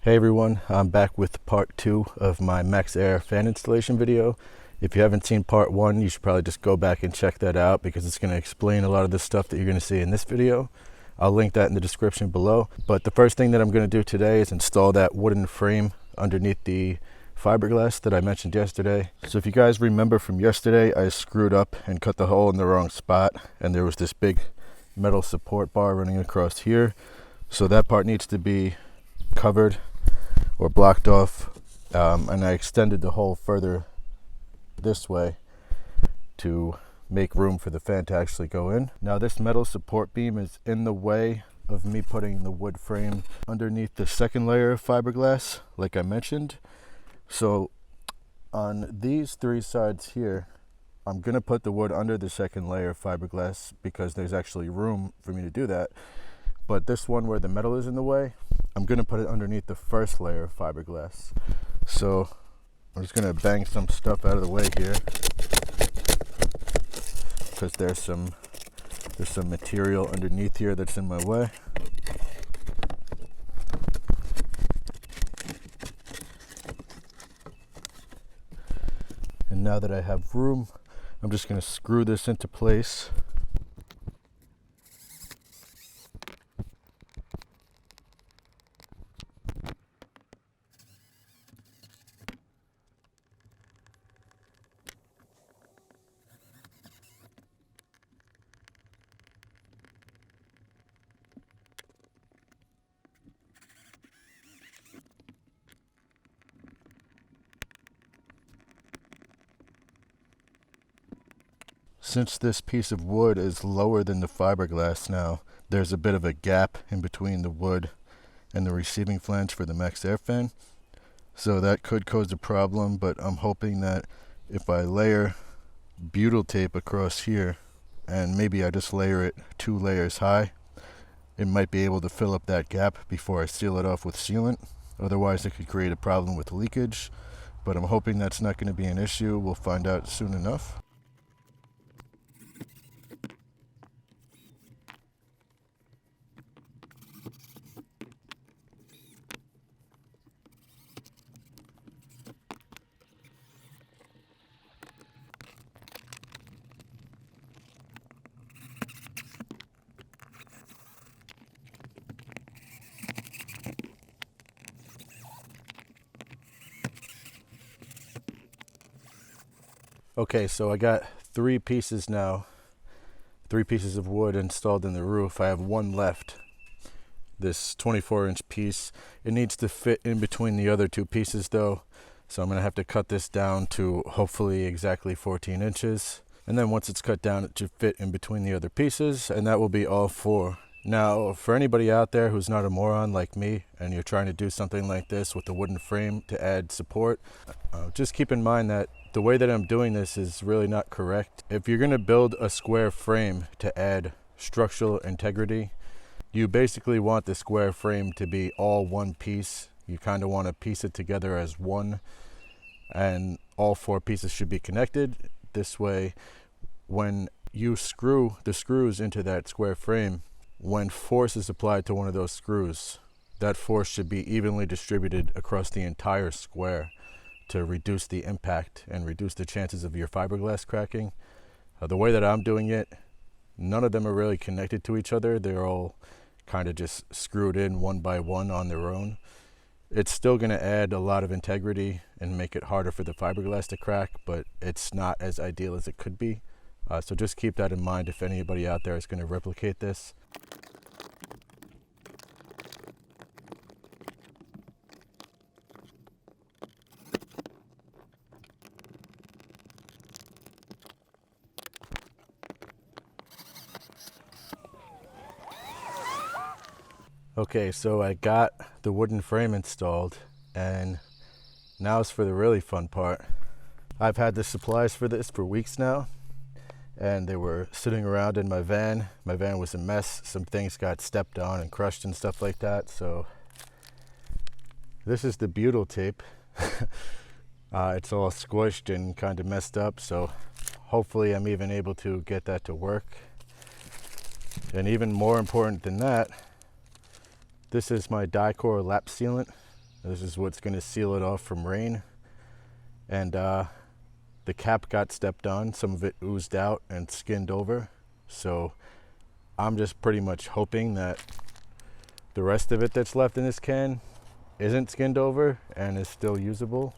Hey everyone, I'm back with part 2 of my MaxxAir fan installation video. If you haven't seen part 1, you should probably just go back and check that out because it's going to explain a lot of the stuff that you're going to see in this video. I'll link that in the description below. But the first thing that I'm going to do today is install that wooden frame underneath the fiberglass that I mentioned yesterday. So if you guys remember from yesterday, I screwed up and cut the hole in the wrong spot, and there was this big metal support bar running across here. So that part needs to be covered or blocked off, and I extended the hole further this way to make room for the fan to actually go in. Now this metal support beam is in the way of me putting the wood frame underneath the second layer of fiberglass like I mentioned. So on these three sides here, I'm gonna put the wood under the second layer of fiberglass because there's actually room for me to do that. But this one where the metal is in the way, I'm gonna put it underneath the first layer of fiberglass. So I'm just gonna bang some stuff out of the way here because there's some material underneath here that's in my way. And now that I have room, I'm just gonna screw this into place. Since this piece of wood is lower than the fiberglass now, there's a bit of a gap in between the wood and the receiving flange for the MaxxAir fan. So that could cause a problem, but I'm hoping that if I layer butyl tape across here, and maybe I just layer it 2 layers high, it might be able to fill up that gap before I seal it off with sealant. Otherwise it could create a problem with leakage, but I'm hoping that's not going to be an issue. We'll find out soon enough. Okay, so I got 3 pieces now, 3 pieces of wood installed in the roof. I have one left, this 24-inch piece. It needs to fit in between the other 2 pieces though, so I'm going to have to cut this down to hopefully exactly 14 inches. And then once it's cut down, it should fit in between the other pieces, and that will be all 4. Now, for anybody out there who's not a moron like me, and you're trying to do something like this with a wooden frame to add support, just keep in mind that the way that I'm doing this is really not correct. If you're going to build a square frame to add structural integrity, you basically want the square frame to be all one piece. You kind of want to piece it together as one, and all 4 pieces should be connected. This way, when you screw the screws into that square frame, when force is applied to one of those screws, that force should be evenly distributed across the entire square to reduce the impact and reduce the chances of your fiberglass cracking. The way that I'm doing it, none of them are really connected to each other. They're all kind of just screwed in one by one on their own. It's still going to add a lot of integrity and make it harder for the fiberglass to crack, but it's not as ideal as it could be. So just keep that in mind if anybody out there is going to replicate this. Okay, so I got the wooden frame installed, and now it's for the really fun part. I've had the supplies for this for weeks now, and they were sitting around in my van. My van was a mess. Some things got stepped on and crushed and stuff like that. So this is the butyl tape. It's all squished and kind of messed up, so hopefully I'm even able to get that to work. And even more important than that, this is my Dicor lap sealant. This is what's going to seal it off from rain. And the cap got stepped on. Some of it oozed out and skinned over. So I'm just pretty much hoping that the rest of it that's left in this can isn't skinned over and is still usable,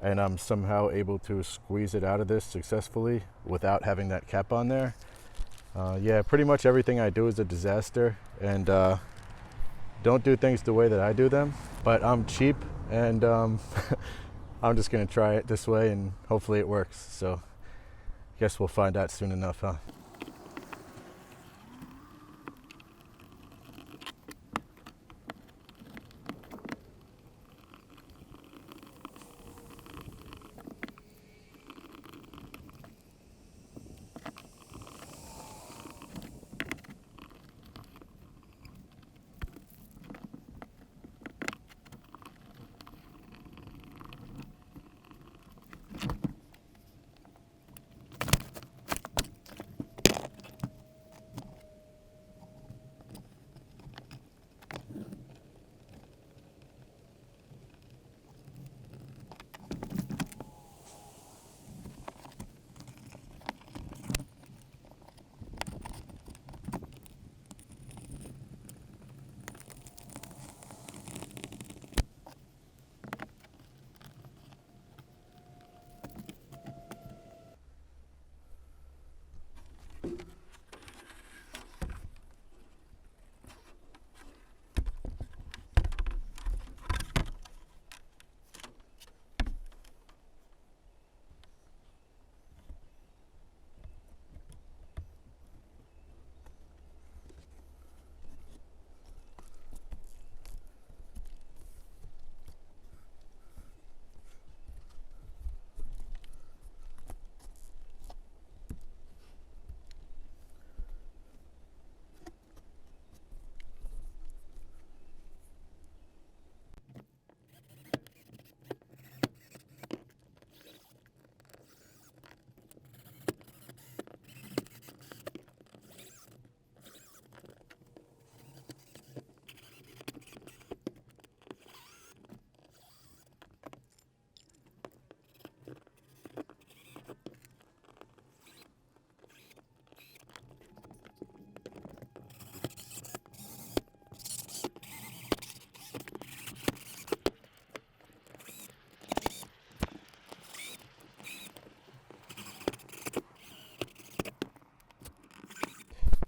and I'm somehow able to squeeze it out of this successfully without having that cap on there. Yeah, pretty much everything I do is a disaster, and don't do things the way that I do them, but I'm cheap, and I'm just gonna try it this way and hopefully it works. So I guess we'll find out soon enough, huh?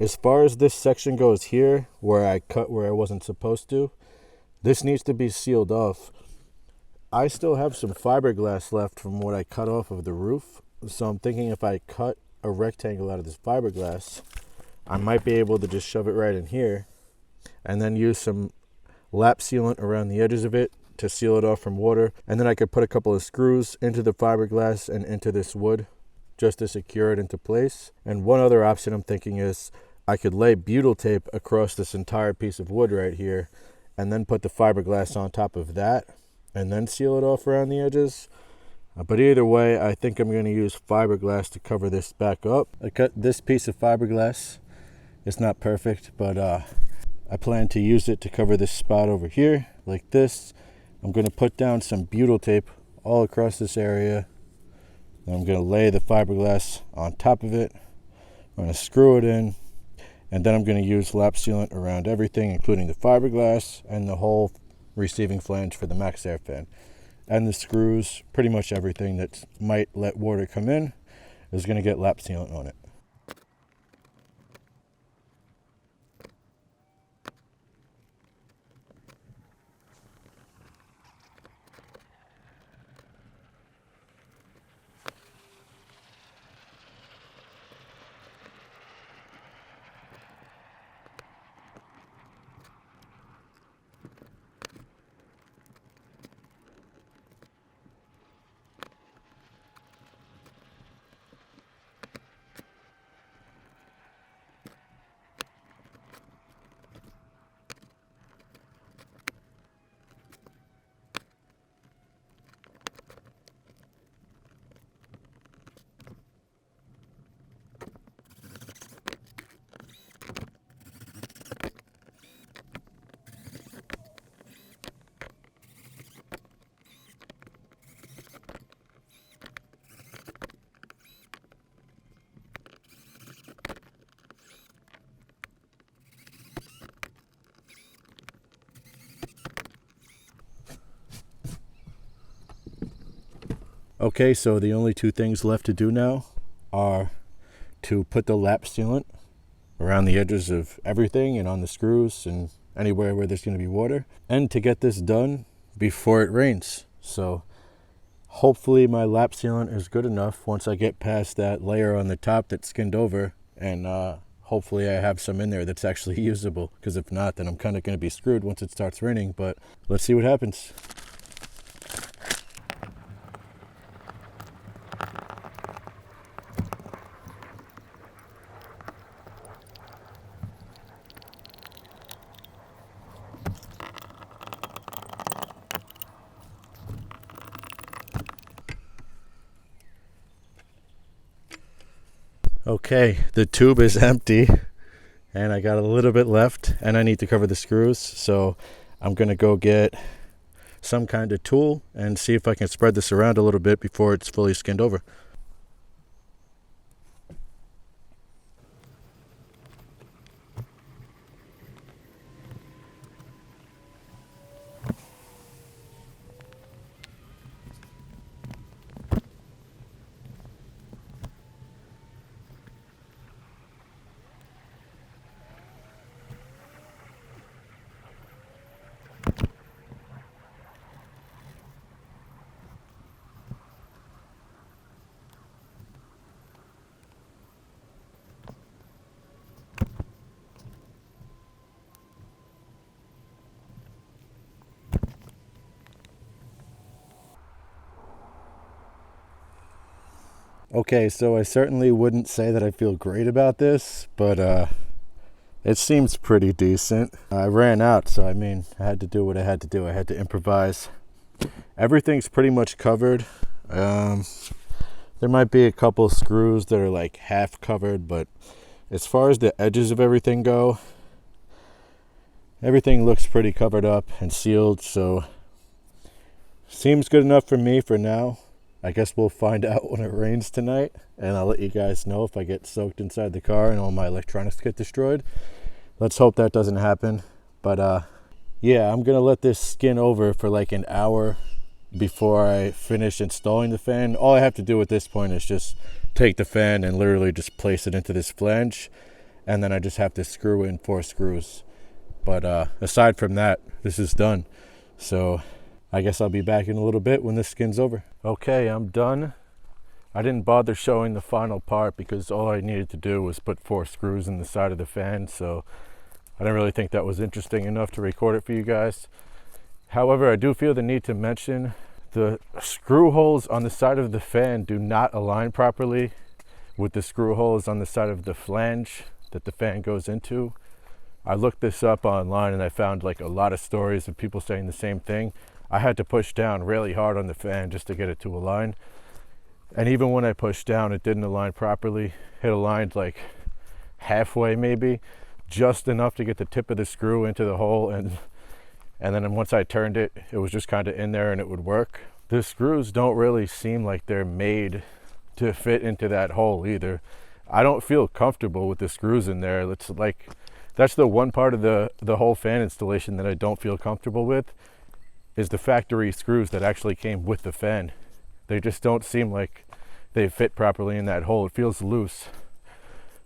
As far as this section goes here, where I cut where I wasn't supposed to, this needs to be sealed off. I still have some fiberglass left from what I cut off of the roof, so I'm thinking if I cut a rectangle out of this fiberglass, I might be able to just shove it right in here and then use some lap sealant around the edges of it to seal it off from water, and then I could put a couple of screws into the fiberglass and into this wood just to secure it into place. And one other option I'm thinking is I could lay butyl tape across this entire piece of wood right here and then put the fiberglass on top of that and then seal it off around the edges. But either way, I think I'm going to use fiberglass to cover this back up. I cut this piece of fiberglass. It's not perfect, but I plan to use it to cover this spot over here like this. I'm going to put down some butyl tape all across this area. Then I'm going to lay the fiberglass on top of it. I'm going to screw it in, and then I'm going to use lap sealant around everything, including the fiberglass and the whole receiving flange for the MaxxAir fan. And the screws, pretty much everything that might let water come in is going to get lap sealant on it. Okay, so the only two things left to do now are to put the lap sealant around the edges of everything and on the screws and anywhere where there's going to be water, and to get this done before it rains. So hopefully my lap sealant is good enough once I get past that layer on the top that's skinned over, and hopefully I have some in there that's actually usable, because if not, then I'm kind of going to be screwed once it starts raining. But let's see what happens. Okay, the tube is empty and I got a little bit left, and I need to cover the screws, so I'm gonna go get some kind of tool and see if I can spread this around a little bit before it's fully skinned over. Okay, so I certainly wouldn't say that I feel great about this, but it seems pretty decent. I ran out, so I mean, I had to do what I had to do. I had to improvise. Everything's pretty much covered. There might be a couple screws that are like half covered, but as far as the edges of everything go, everything looks pretty covered up and sealed, so seems good enough for me for now. I guess we'll find out when it rains tonight, and I'll let you guys know if I get soaked inside the car and all my electronics get destroyed. Let's hope that doesn't happen. But yeah, I'm gonna let this skin over for like an hour before I finish installing the fan. All I have to do at this point is just take the fan and literally just place it into this flange, and then I just have to screw in 4 screws. But aside from that, this is done. So I guess I'll be back in a little bit when this skin's over. Okay, I'm done. I didn't bother showing the final part because all I needed to do was put 4 screws in the side of the fan, so I didn't really think that was interesting enough to record it for you guys. However, I do feel the need to mention the screw holes on the side of the fan do not align properly with the screw holes on the side of the flange that the fan goes into. I looked this up online and I found like a lot of stories of people saying the same thing. I had to push down really hard on the fan just to get it to align. And even when I pushed down, it didn't align properly. It aligned like halfway maybe, just enough to get the tip of the screw into the hole. And then once I turned it, it was just kind of in there and it would work. The screws don't really seem like they're made to fit into that hole either. I don't feel comfortable with the screws in there. It's like, that's the one part of the whole fan installation that I don't feel comfortable with, is the factory screws that actually came with the fan. They just don't seem like they fit properly in that hole. It feels loose.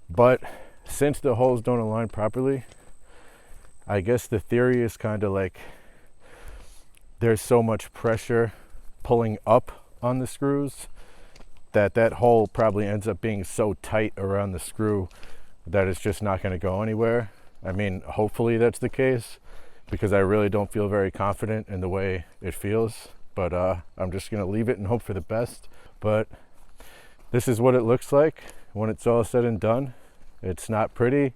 But since the holes don't align properly, I guess the theory is kind of like there's so much pressure pulling up on the screws that that hole probably ends up being so tight around the screw that it's just not going to go anywhere. I mean, hopefully that's the case, because I really don't feel very confident in the way it feels. But I'm just going to leave it and hope for the best. But this is what it looks like when it's all said and done. It's not pretty,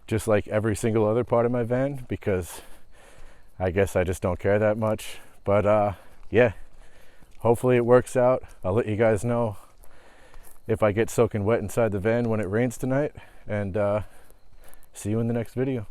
just like every single other part of my van, because I guess I just don't care that much. But yeah, hopefully it works out. I'll let you guys know if I get soaking wet inside the van when it rains tonight. And see you in the next video.